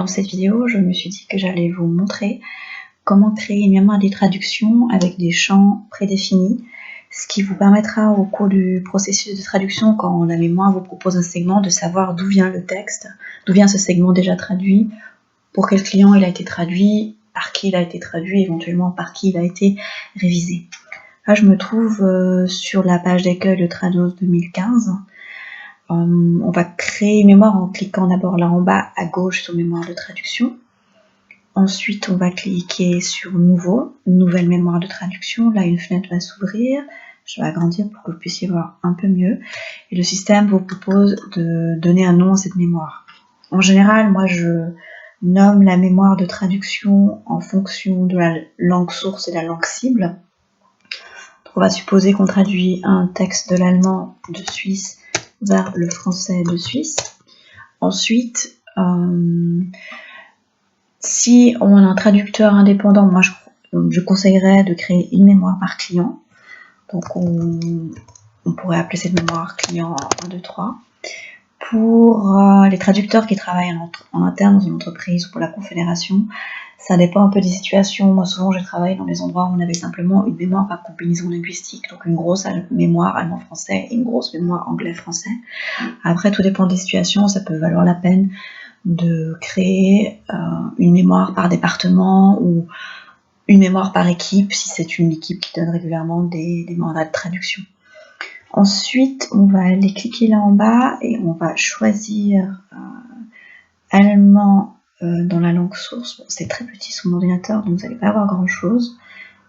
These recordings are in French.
Dans cette vidéo, je me suis dit que j'allais vous montrer comment créer une mémoire des traductions avec des champs prédéfinis, ce qui vous permettra au cours du processus de traduction, quand la mémoire vous propose un segment, de savoir d'où vient le texte, d'où vient ce segment déjà traduit, pour quel client il a été traduit, par qui il a été traduit, éventuellement par qui il a été révisé. Là, je me trouve sur la page d'accueil de Trados 2015. On va créer une mémoire en cliquant d'abord là en bas à gauche sur mémoire de traduction. Ensuite, on va cliquer sur nouveau, nouvelle mémoire de traduction. Là, une fenêtre va s'ouvrir. Je vais agrandir pour que vous puissiez voir un peu mieux. Et le système vous propose de donner un nom à cette mémoire. En général, moi, je nomme la mémoire de traduction en fonction de la langue source et la langue cible. Donc, on va supposer qu'on traduit un texte de l'allemand de Suisse vers le français de Suisse. Ensuite, si on a un traducteur indépendant, moi je conseillerais de créer une mémoire par client. Donc on pourrait appeler cette mémoire client 1, 2, 3. Pour les traducteurs qui travaillent en interne dans une entreprise ou pour la confédération, ça dépend un peu des situations. Moi souvent j'ai travaillé dans des endroits où on avait simplement une mémoire par combinaison linguistique, donc une grosse mémoire allemand-français et une grosse mémoire anglais-français. Après, tout dépend des situations, ça peut valoir la peine de créer une mémoire par département ou une mémoire par équipe, si c'est une équipe qui donne régulièrement des mandats de traduction. Ensuite, on va aller cliquer là en bas et on va choisir allemand dans la langue source. Bon, c'est très petit sur mon ordinateur, donc vous n'allez pas avoir grand chose.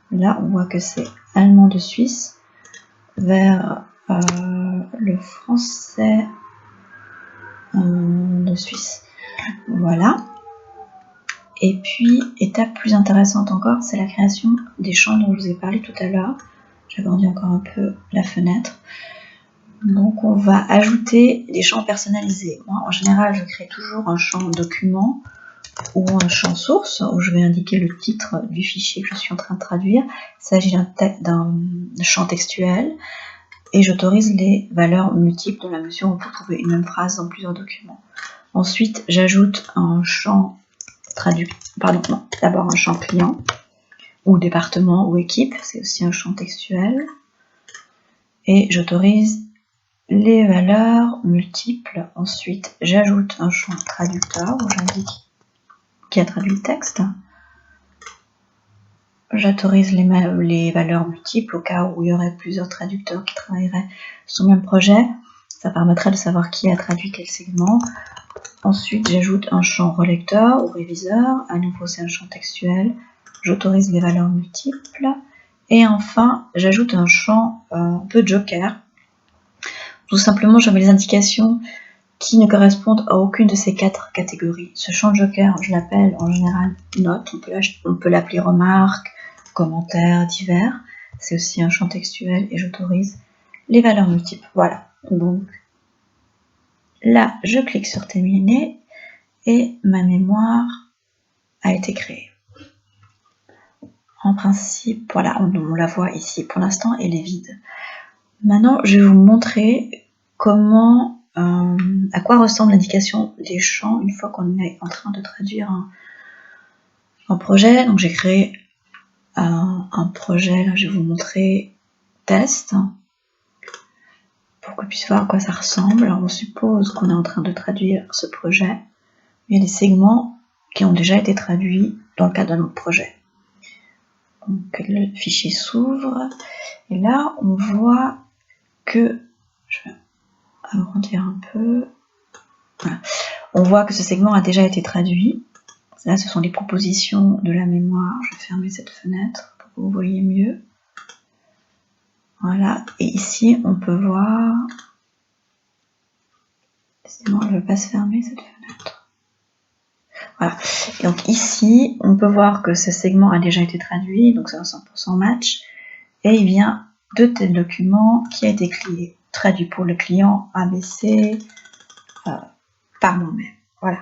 Là, on voit que c'est allemand de Suisse vers le français de Suisse. Voilà. Et puis, étape plus intéressante encore, c'est la création des champs dont je vous ai parlé tout à l'heure. J'agrandis encore un peu la fenêtre. Donc, on va ajouter des champs personnalisés. Moi, en général, je crée toujours un champ document ou un champ source où je vais indiquer le titre du fichier que je suis en train de traduire. Il s'agit d'un champ textuel et j'autorise les valeurs multiples dans la mesure où on peut trouver une même phrase dans plusieurs documents. Ensuite, j'ajoute un champ d'abord un champ client ou département ou équipe, c'est aussi un champ textuel. Et j'autorise les valeurs multiples. Ensuite, j'ajoute un champ traducteur où j'indique qui a traduit le texte. J'autorise les valeurs multiples au cas où il y aurait plusieurs traducteurs qui travailleraient sur le même projet. Ça permettrait de savoir qui a traduit quel segment. Ensuite, j'ajoute un champ relecteur ou réviseur. À nouveau, c'est un champ textuel. J'autorise les valeurs multiples. Et enfin, j'ajoute un champ un peu joker. Tout simplement, je mets les indications qui ne correspondent à aucune de ces 4 catégories. Ce champ joker, je l'appelle en général note. On peut l'appeler remarque, commentaire, divers. C'est aussi un champ textuel et j'autorise les valeurs multiples. Voilà. Donc, là, je clique sur terminer et ma mémoire a été créée. En principe, voilà, on la voit ici. Pour l'instant, elle est vide. Maintenant, je vais vous montrer comment, à quoi ressemble l'indication des champs une fois qu'on est en train de traduire un projet. Donc, j'ai créé un projet. Là, je vais vous montrer test pour qu'on puisse voir à quoi ça ressemble. Alors, on suppose qu'on est en train de traduire ce projet. Il y a des segments qui ont déjà été traduits dans le cadre d'un autre projet. Donc, le fichier s'ouvre et là, on voit que, je vais agrandir un peu, voilà. On voit que ce segment a déjà été traduit. Là, ce sont les propositions de la mémoire. Je vais fermer cette fenêtre pour que vous voyez mieux. Voilà, et ici, on peut voir... Décidément, elle ne veut pas se fermer, cette fenêtre. Voilà, et donc ici, on peut voir que ce segment a déjà été traduit, donc c'est un 100% match, et il vient de tel document qui a été traduit pour le client ABC par moi-même. Voilà.